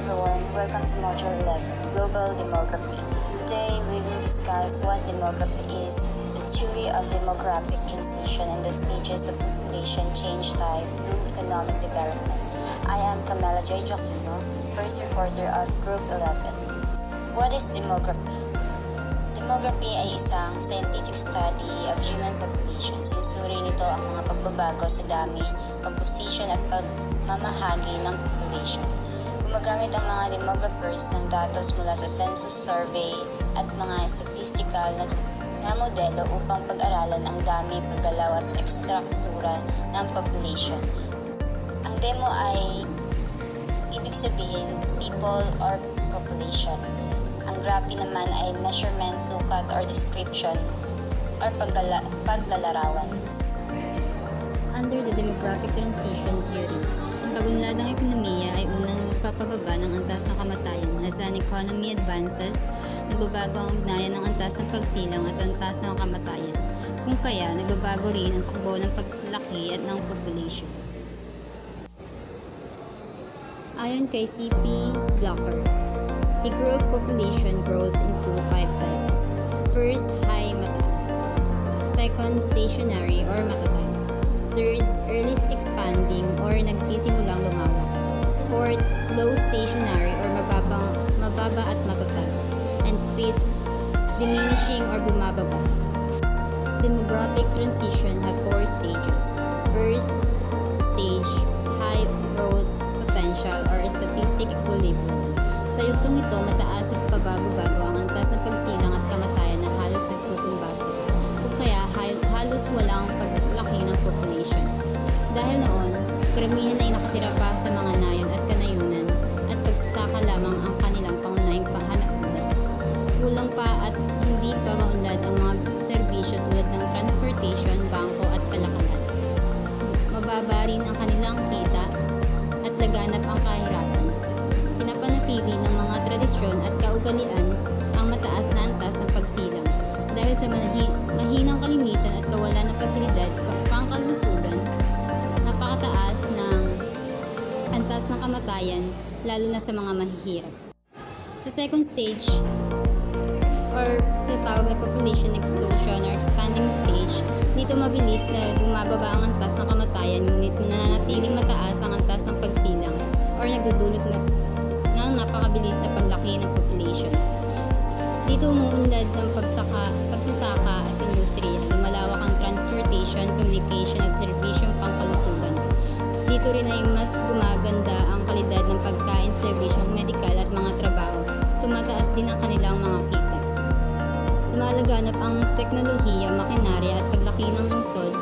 everyone, welcome to Module 11, Global Demography. Today, we will discuss what demography is, the theory of demographic transition and the stages of population change tied to economic development. I am Camila J. Joaquino, first reporter of Group 11. What is demography? Demography ay isang scientific study of human population. Sinusuri nito ang mga pagbabago sa dami, composition at pagmamahagi ng population. Gumagamit ang mga demographers ng datos mula sa census survey at mga statistical na modelo upang pag-aralan ang dami, paggalaw at ekstruktura ng population. Ang demo ay ibig sabihin people or population. Ang graphy naman ay measurement, sukat, or description, or paglalarawan. Under the demographic transition theory, ang pag-unlad ng ekonomiya ay unang nagpapababa ng antas ng kamatayan. As an economy advances, nagbabago ang ugnayan ng antas ng pagsilang at antas ng kamatayan. Kung kaya, nagbabago rin ang takbo ng paglaki at ng population. Ayon kay C.P. Blocker, he grouped population growth into 5 types. First, high mataas. Second, stationary or matatag. Third, early expanding or nagsisimulang lumawak. Fourth, low stationary or mababa at matatag. And fifth, diminishing or bumababa. Demographic transition have 4 stages. First stage, high growth potential or statistic equilibrium. Sa yugtong ito, mataas at pabago-bago ang antas ng pagsilang at kamatayan na halos nagtutumbasan. Kung kaya, halos walang paglaki ng population. Dahil noon, karamihan ay nakatira pa sa mga nayon at kanayunan at pagsasaka lamang ang kanilang pangunahing pahanapunan. Kulang pa at hindi pa maunlad ang mga serbisyo tulad ng transportation, bangko at kalakalan. Mababa rin ang kanilang kita at laganap ang kahirapan. Pinapanatili ng mga tradisyon at kaugalian ang mataas na antas ng pagsilang. Dahil sa mahinang kalinisan at kawalan ng pasilidad, pangkalusugan, napakataas ng antas ng kamatayan, lalo na sa mga mahihirap. Sa second stage, or tinatawag na population explosion or expanding stage, dito mabilis na bumababa ang antas ng kamatayan, ngunit mananatiling mataas ang antas ng pagsilang or nagdudulot ng napakabilis na paglaki ng population. Dito umuunlad ng pagsasaka at industriya, lumalawak ang transportation, communication at serbisyong pangkalusugan. Dito rin ay mas gumaganda ang kalidad ng pagkain, serbisyong medikal at mga trabaho. Tumataas din ang kanilang mga kita. Lumalaganap ang teknolohiya, makinarya at paglaki ng lungsod,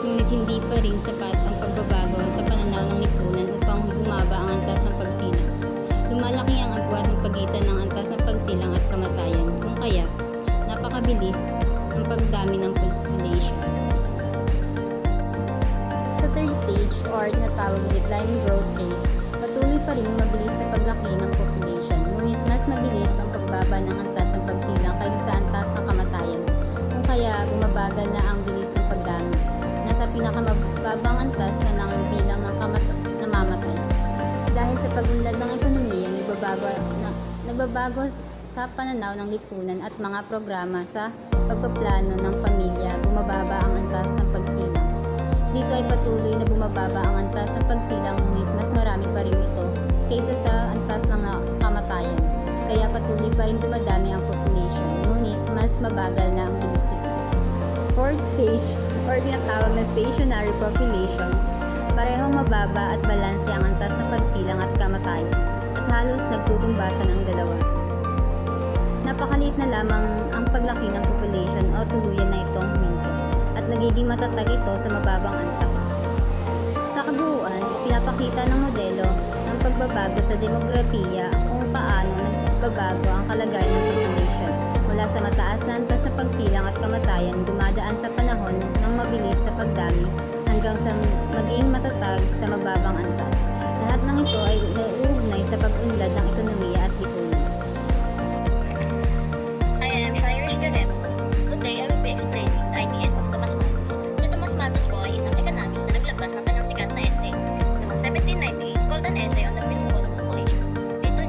ngunit hindi pa rin sapat ang pagbabago sa pananaw ng lipunan upang bumaba ang antas ng pagsilang. Lumalaki ang agwat ng pagitan ng antas ng pagsilang at kamatayan, kung kaya napakabilis ang pagdami ng population. Sa third stage, or tinatawag na declining growth rate, patuloy pa rin mabilis sa paglaki ng population, ngunit mas mabilis ang pagbaba ng antas ng pagsilang kaysa sa antas ng kamatayan, kung kaya bumabagal na ang bilis ng pagdami. Nasa pinakamababang antas na ng bilang ng namamatay. Dahil sa pag-unlad ng ekonomiya, nagbabago sa pananaw ng lipunan at mga programa sa pagpaplano ng pamilya, bumababa ang antas ng pagsilang. Dito ay patuloy na bumababa ang antas ng pagsilang, ngunit mas marami pa rin ito kaysa sa antas ng kamatayan. Kaya patuloy pa rin dumadami ang population, ngunit mas mabagal na ang bilis nito. Fourth stage, or tinatawag na stationary population, parehong mababa at balanse ang antas ng pagsilang at kamatayan at halos nagtutumbasan ang dalawa. Napakaliit na lamang ang paglaki ng population o tuluyan na itong huminto at nagiging matatag ito sa mababang antas. Sa kabuuan, pinapakita ng modelo ng pagbabago sa demografiya kung paano nagbabago ang kalagayan ng population mula sa mataas na antas sa pagsilang at kamatayan, dumadaan sa panahon ng mabilis sa pagdami hanggang sa maging matatag sa mababang antas. Lahat ng ito ay nauugnay sa pag-unlad ng ekonomiya at lipunan. I am Shairish Garem. Today, I will be explaining the ideas of Tomas Malthus. Si Tomas Malthus po ay isang economist na naglabas ng kanyang sikat na essay noong 1798 called an essay on the principle of population. Dito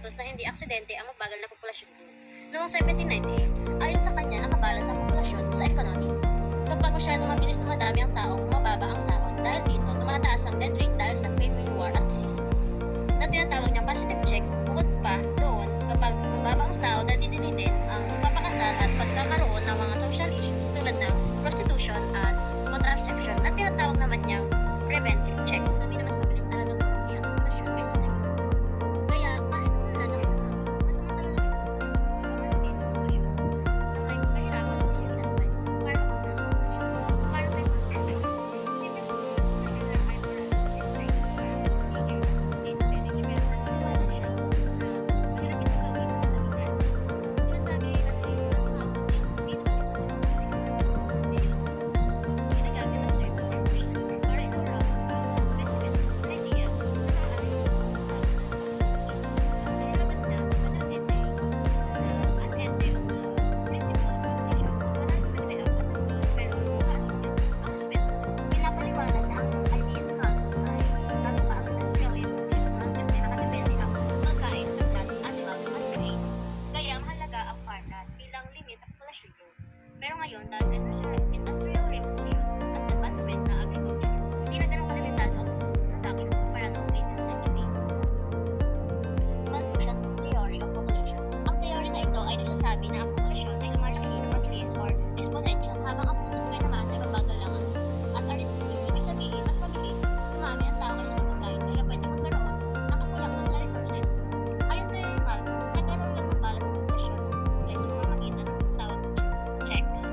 Malthus na hindi aksidente ang mabagal na populasyon growth. Noong 1798, ayon sa kanya nakabalance ang populasyon sa economy. Kapag masyadong mabilis dumadami ang tao, bumababa ang sahod. Dahil dito, tumataas ang death rate dahil sa famine, war at disease. Na tinatawag niyang positive check, bukod pa doon, kapag mababa ang sahod at didilitin ang pagpapakasal at pagkakaroon ng mga social issues tulad ng prostitution at contraception na tinatawag naman niyang preventive check. Sabi na mas mabilis talagang lumaki ang populasyon kaysa sa iba. Kaya kahit umunlad ang ekonomiya, masamantala lang ito ang papanatili sa sitwasyon na may kahirapan ng decision advice para makontrol ang populasyon. Para kay Malthus, isipin mo, regular high morality is trying to legal state marriage pero naniniwala siya na mahirap ito gawin ng legal. Sinasabi niya kasi mas Malthus is minimalist na ginagamit ang term evolution para itauraw ang pessimistic idea na maaaring nilabas niya sa kanyang essay na an essay on the principle of evolution. Maraming may apat na goals pero paano niya ang aspeto. Pinapaliwanag na ang idea sa Malthus ay bago pa ang industrial revolution noon kasi nakadepende ang pagkain sa plants, animals at grains. Kaya mahalaga ang farmland bilang limit ng population growth. Pero ngayon, dahil sa industrial revolution at advancement ng agriculture, hindi na ganun kalimitado ang production kumpara noong 18th century. Malthusian theory of population. Ang theory na ito ay nagsasabi na ang populasyon ay lumalaki ng mabilis or exponential habang ang food supply naman ay mabagal lang at arithmetic. Ibig sabihin, mas mabilis dumami ang tao kaysa sa pagkain kaya pwede magkaroon ng kakulangan sa resources. Ayon kay Malthus, nagkaroon lang ng balance sa populasyon ng food supply sa pamamagitan ng tinatawag na checks.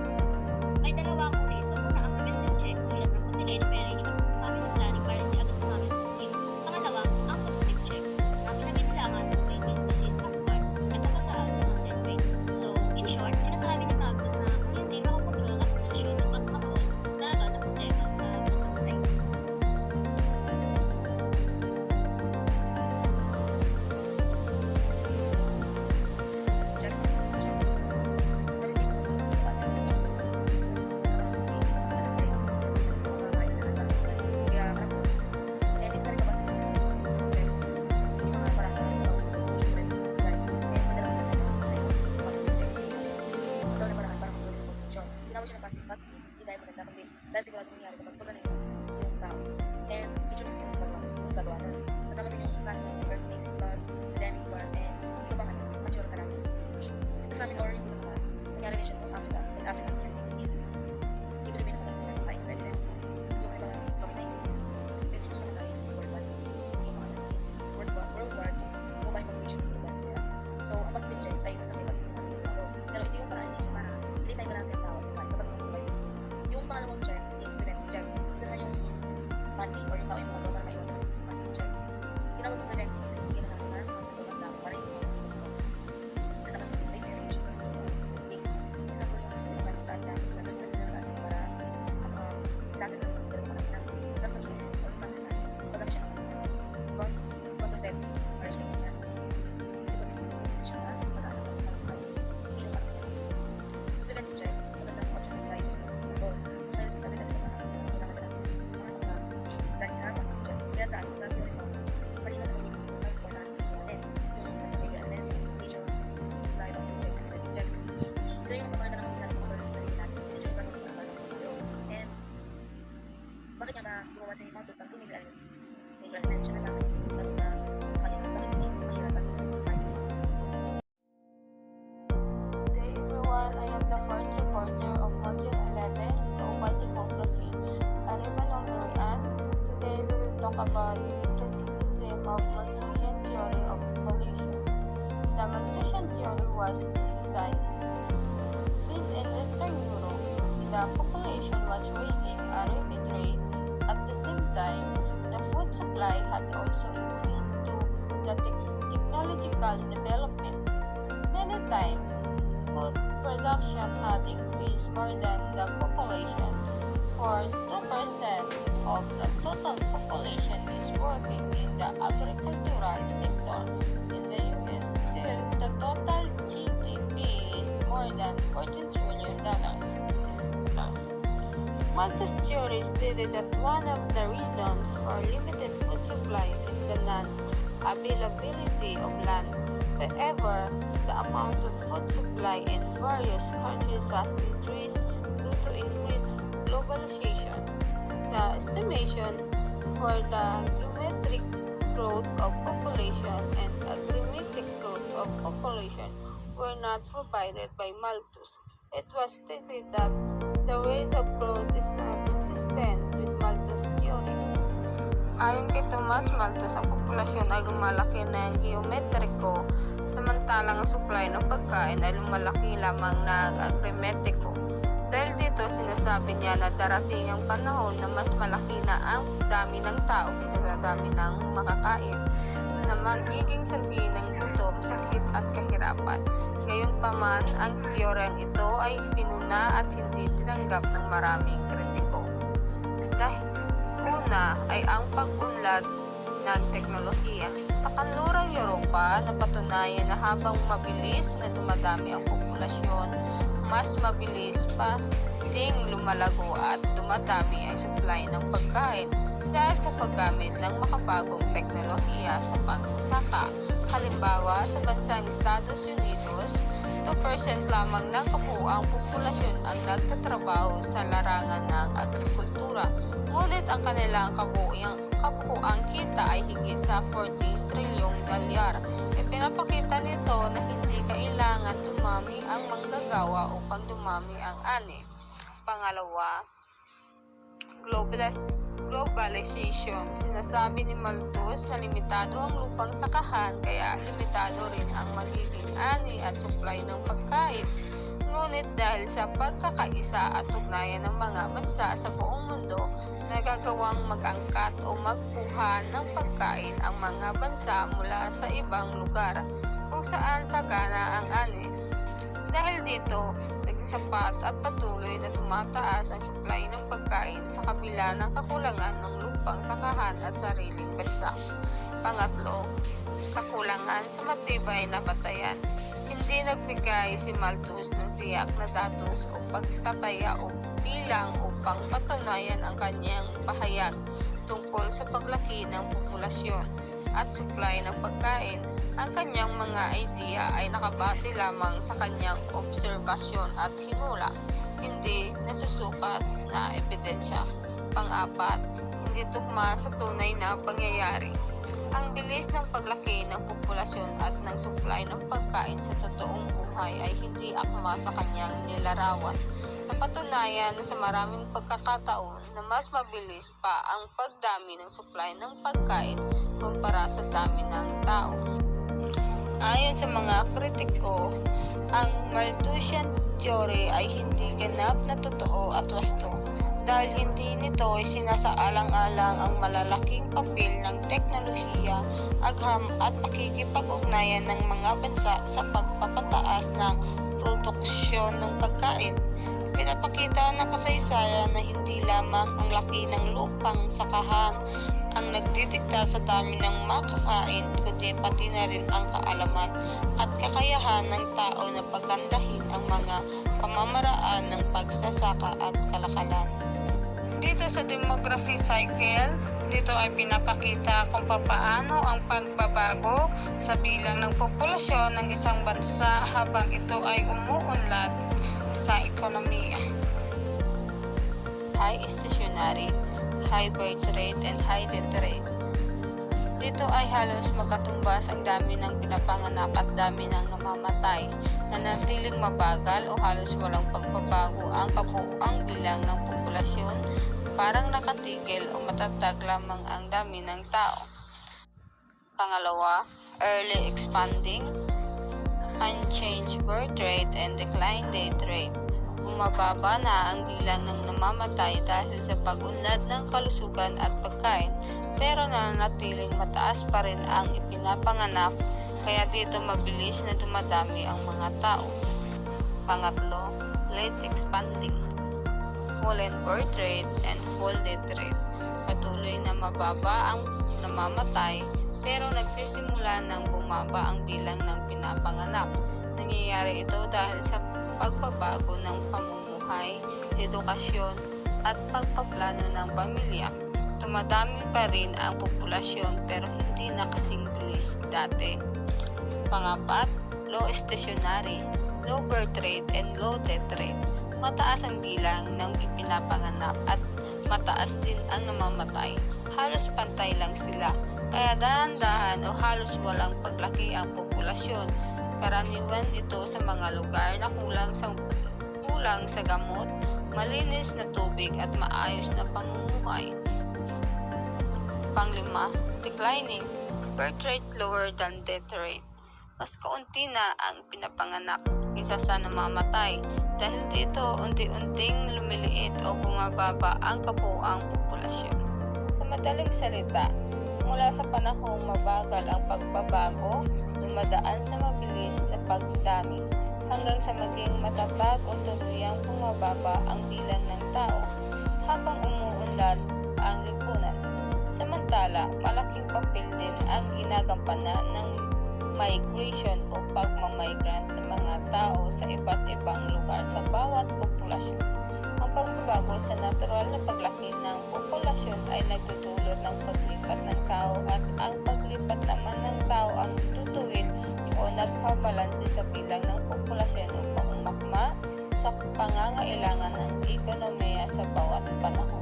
May dalawang uri ito. Una, ang preventive check tulad ng pag-delay ng marriage at family planning para hindi agad dumami ang population. Pangalawa, ang positive check na pinag-ilangan ng waiting, disease at war at napataas ng death rate. So, in short, sinasabi ni Malthus na kung hindi makakontrol ang populasyon at magkakaroon talaga ng problema sa food supply. Jackson, sabi ko sa mga sa taas ng evolution, sa supply, nakakabuti, nakakalanse, so hindi mo makakain na lahat ng buhay. Kaya marami mo isa. And if na rin kapasok dito ng mga sa Jackson, hindi mga parang evolution sa revenue sa supply. And madala mo kasi sa positive Jackson, ito na parang para kontrolin yung population. Tinawag siya ng positive, hindi tayo maganda, kundi dahil sigurado mangyari kapag sobra na yung tao. And ito mismo yung gagawa nun. Kasama din yung famines, yung earthquakes, floods, pandemics, wars, and iba pang natural calamities. Sa famine or yung ito nangyari din siya noong Africa, West Africa noong 1980s. Hindi mo din naman sila makain sa evidence na yung mga is COVID-19, pero yung mga natay worldwide, yung mga is World War, combined population ng Europe sa Terra. So, ang positive checks ay masakit at hindi natin ito. Pero ito yung paraan nito para hindi tayo balanse ang tao at kahit kapag sabay sa inyo. Yung pangalawang check is preventive check. Ito naman yung man-made or yung tao yung mga para maiwasan ang positive check. Tinawag ng preventive is bigyan na natin na mga sa banda para hindi mga sa mga kasama yung may marriage sa mga sa wedding. Example yung sa Japan sa Asia, nagkakaroon na sila sa para sa atin ng pero mga ng sa family or family na pagkakam siya ng contraceptives para siya sa Pinas. Isip ko din yung decision na pag-aanap ng tayo kayo, hindi yung parang yung preventive check, mas magandang option sa tayo sa mga control. Dahil sa sabi na sa mga kailangan na sa mga sa mga dahil sa positive checks. Kaya sa atin, sa theory ng mga malinaw na hindi ko yung support natin yung major elements, yung major supply, positive checks, preventive checks. Sila yung napamana ng hindi natin kontrolin sa sarili natin. Sila yung parang tayo. And bakit nga ba gumawa sa Malthus ng 2 major elements? Major elements siya na nasa yung tanong na sa kanya na bakit may mahirap at mahirap tayo ngayon. Hey everyone, I am the fourth reporter of Module 11, Global Demography. I'm Ivan and today we will talk about criticism of Malthusian theory of population. The Malthusian theory was criticized. Based in Western Europe, the population was rising at a rapid rate. At the same time, the food supply had also increased due to the technological developments. Many times, food production had increased more than the population. For 2% of the total population is working in the agricultural sector. In the US, still the total GDP is more than $14 trillion. Malthus theory stated that one of the reasons for limited food supply is the non-availability of land However, the amount of food supply in various countries has increased due to increased globalization. The estimation for the geometric growth of population and agreematic growth of population were not provided by Malthus. It was stated that the rate of growth is not consistent with Malthus' theory. Ayon kay Thomas Malthus, ang populasyon ay lumalaki ng geometriko, samantalang ang supply ng pagkain ay lumalaki lamang ng agreemetiko. Dahil dito, sinasabi niya na darating ang panahon na mas malaki na ang dami ng tao kaysa sa dami ng makakain, na magiging sanhi ng gutom, sakit at kahirapan. Gayunpaman, ang teoryang ito ay pinuna at hindi tinanggap ng maraming kritiko. Dahil una ay ang pag-unlad ng teknolohiya. Sa kanlurang Europa, napatunayan na habang mabilis na dumadami ang populasyon, mas mabilis pa ding lumalago at dumadami ang supply ng pagkain dahil sa paggamit ng makabagong teknolohiya sa pagsasaka. Halimbawa, sa bansang Estados Unidos, 2% lamang ng kabuuang populasyon ang nagtatrabaho sa larangan ng agrikultura. Ngunit ang kanilang kabuuang kita ay higit sa 14 trilyong dolyar. Ipinapakita nito na hindi kailangan dumami ang manggagawa upang dumami ang ani. Pangalawa, globalization. Sinasabi ni Malthus na limitado ang lupang sakahan kaya limitado rin ang magiging ani at supply ng pagkain. Ngunit dahil sa pagkakaisa at ugnayan ng mga bansa sa buong mundo, nagagawang mag-angkat o magkuha ng pagkain ang mga bansa mula sa ibang lugar kung saan sagana ang ani. Dahil dito, naging sapat at patuloy na tumataas ang supply ng pagkain sa kabila ng kakulangan ng lupang sakahan at sariling bansa. Pangatlo, kakulangan sa matibay na batayan. Hindi nagbigay si Malthus ng tiyak na datos o pagtataya o bilang upang patunayan ang kanyang pahayag tungkol sa paglaki ng populasyon at supply ng pagkain. Ang kanyang mga idea ay nakabase lamang sa kanyang obserbasyon at hinula, hindi nasusukat na ebidensya. Pang-apat, hindi tugma sa tunay na pangyayari. Ang bilis ng paglaki ng populasyon at ng supply ng pagkain sa totoong buhay ay hindi akma sa kanyang nilarawan. Napatunayan na sa maraming pagkakataon na mas mabilis pa ang pagdami ng supply ng pagkain kumpara sa dami ng tao. Ayon sa mga kritiko, ang Malthusian theory ay hindi ganap na totoo at wasto dahil hindi nito ay sinasaalang-alang ang malalaking papel ng teknolohiya, agham at pakikipag-ugnayan ng mga bansa sa pagpapataas ng produksyon ng pagkain. Pinapakita ng kasaysayan na hindi lamang ang laki ng lupang sakahan ang nagdidikta sa dami ng makakain, kundi pati na rin ang kaalaman at kakayahan ng tao na pagandahin ang mga pamamaraan ng pagsasaka at kalakalan. Dito sa demography cycle, dito ay pinapakita kung papaano ang pagbabago sa bilang ng populasyon ng isang bansa habang ito ay umuunlad sa ekonomiya. High stationary, high birth rate, and high death rate. Dito ay halos magkatumbas ang dami ng pinapanganak at dami ng namamatay, na natiling mabagal o halos walang pagbabago ang kabuuang bilang ng populasyon, parang nakatigil o matatag lamang ang dami ng tao. Pangalawa, early expanding, unchanged birth rate and decline death rate. Bumababa na ang bilang ng namamatay dahil sa pag-unlad ng kalusugan at pagkain, pero nananatiling mataas pa rin ang ipinapanganak, kaya dito mabilis na dumadami ang mga tao. Pangatlo, late expanding, fallen birth rate and full death rate. Patuloy na mababa ang namamatay, pero nagsisimula ng bumaba ang bilang ng pinapanganak. Nangyayari ito dahil sa pagbabago ng pamumuhay, edukasyon at pagpaplano ng pamilya. Tumadami pa rin ang populasyon pero hindi na kasing bilis dati. Pangapat, low stationary, low birth rate, and low death rate. Mataas ang bilang ng ipinapanganak at mataas din ang namamatay. Halos pantay lang sila, kaya dahan-dahan o halos walang paglaki ang populasyon. Karaniwan ito sa mga lugar na kulang sa gamot, malinis na tubig at maayos na pamumuhay. Panglima, declining, birth rate lower than death rate. Mas kaunti na ang pinapanganak kaysa sa namamatay. Dahil dito, unti-unting lumiliit o bumababa ang kabuuang populasyon. Sa madaling salita, mula sa panahong mabagal ang pagbabago, dumadaan sa mabilis na pagdami, hanggang sa maging matatag o tuluyang bumababa ang bilang ng tao habang umuunlad ang lipunan. Samantala, malaking papel din ang ginagampanan ng migration o pagmamigrant ng mga tao sa iba't ibang lugar sa bawat populasyon. Ang pagbabago sa natural na paglaki ng populasyon ay nagdudulot ng paglipat ng tao at ang paglipat naman ng tao ang tutuwid o nagpabalanse sa bilang ng populasyon upang umakma sa pangangailangan ng ekonomiya sa bawat panahon.